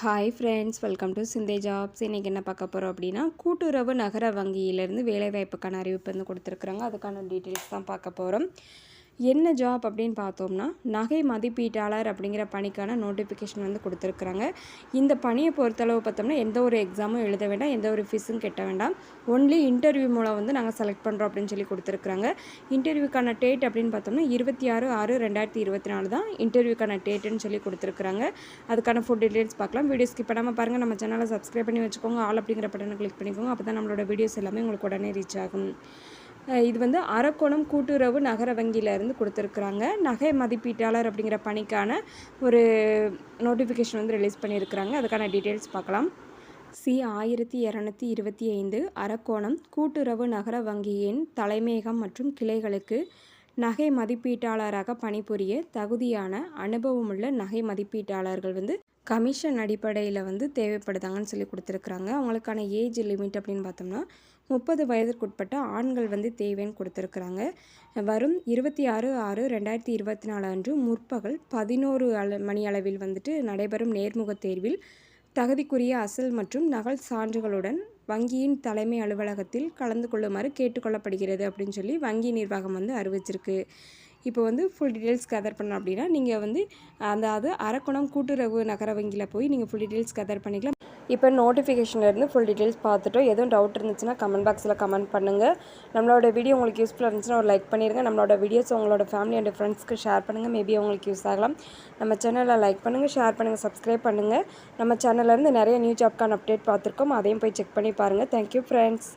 Hi friends, welcome to Shinde jobs. இன்றைக்கி என்ன பார்க்க போகிறோம் அப்படின்னா, கூட்டுறவு நகர வங்கியிலேருந்து வேலைவாய்ப்புக்கான அறிவிப்பு வந்து கொடுத்துருக்குறாங்க. அதுக்கான டீட்டெயில்ஸ் தான் பார்க்க போகிறோம். என்ன ஜாப் அப்படின்னு பார்த்தோம்னா, நகை மதிப்பீட்டாளர் அப்படிங்கிற பணிக்கான நோட்டிஃபிகேஷன் வந்து கொடுத்துருக்குறாங்க. இந்த பணியை பொறுத்தளவு பார்த்தோம்னா, எந்த ஒரு எக்ஸாமும் எழுத வேண்டாம், எந்த ஒரு ஃபீஸும் கட்ட வேண்டாம். ஒன்லி இன்டர்வியூ மூலம் வந்து நாங்கள் செலக்ட் பண்ணுறோம் அப்படின்னு சொல்லி கொடுத்துருக்குறாங்க. இன்டர்வியூக்கான டேட் அப்படின்னு பார்த்தோம்னா 26/6/2024 தான் இன்டர்வியூக்கான டேட்டுன்னு சொல்லி கொடுத்துருக்குறாங்க. அதுக்கான ஃபுல் டீட்டெயில்ஸ் பார்க்கலாம். வீடியோ ஸ்கிப் பண்ணாமல் பாருங்கள். நம்ம சேனலை சப்ஸ்கிரைப் பண்ணி வச்சுக்கோங்க. ஆல் அப்படிங்கிற பட்டனை கிளிக் பண்ணிக்கோங்க. அப்போ தான் நம்மளோட வீடியோஸ் எல்லாமே உங்களுக்கு உடனே ரீச் ஆகும். இது வந்து அரக்கோணம் கூட்டுறவு நகர வங்கியிலேருந்து கொடுத்துருக்குறாங்க. நகை மதிப்பீட்டாளர் அப்படிங்கிற பணிக்கான ஒரு நோட்டிஃபிகேஷன் வந்து ரிலீஸ் பண்ணியிருக்கிறாங்க. அதுக்கான டீட்டெயில்ஸ் பார்க்கலாம். C1225 அரக்கோணம் கூட்டுறவு நகர வங்கியின் தலைமையகம் மற்றும் கிளைகளுக்கு நகை மதிப்பீட்டாளராக பணிபுரிய தகுதியான அனுபவமுள்ள நகை மதிப்பீட்டாளர்கள் வந்து கமிஷன் அடிப்படையில் வந்து தேவைப்படுதாங்கன்னு சொல்லி கொடுத்துருக்குறாங்க. அவங்களுக்கான ஏஜ் லிமிட் அப்படின்னு பார்த்தோம்னா 30 வயதிற்குட்பட்ட ஆண்கள் வந்து தேவைன்னு கொடுத்துருக்குறாங்க. வரும் 26/6/2024 அன்று முற்பகல் 11 மணி அளவில் வந்துட்டு நடைபெறும் நேர்முகத் தேர்வில் தகுதிக்குரிய அசல் மற்றும் நகல் சான்றுகளுடன் வங்கியின் தலைமை அலுவலகத்தில் கலந்து கொள்ளுமாறு கேட்டுக்கொள்ளப்படுகிறது அப்படின்னு சொல்லி வங்கி நிர்வாகம் வந்து அறிவிச்சிருக்கு. இப்போ வந்து ஃபுல் டீட்டெயில்ஸ் கதர் பண்ணோம் அப்படின்னா நீங்கள் வந்து அதாவது அரக்கோணம் கூட்டுறவு நகர வங்கியில் போய் நீங்கள் ஃபுல் டீட்டெயில்ஸ் கதர் பண்ணிக்கலாம். இப்போ நோட்டிஃபிகேஷன்லேருந்து ஃபுல் டீட்டெயில்ஸ் பார்த்துட்டோம். எதுவும் டவுட் இருந்துச்சுன்னா கமெண்ட் பாக்ஸில் கமெண்ட் பண்ணுங்கள். நம்மளோட வீடியோ உங்களுக்கு யூஸ்ஃபுல்லாக இருந்துச்சுன்னா ஒரு லைக் பண்ணிடுங்க. நம்மளோட வீடியோஸ் உங்களோட ஃபேமிலி அண்ட் ஃப்ரெண்ட்ஸ்க்கு ஷேர் பண்ணுங்கள். மேபி உங்களுக்கு யூஸ் ஆகலாம். நம்ம சேனலை லைக் பண்ணுங்கள், ஷேர் பண்ணுங்கள், சப்ஸ்கிரைப் பண்ணுங்கள். நம்ம சேனல்லேருந்து நிறைய நியூ ஜாப்க்கான அப்டேட் பார்த்துருக்கோம். அதையும் போய் செக் பண்ணி பாருங்கள். Thank you friends.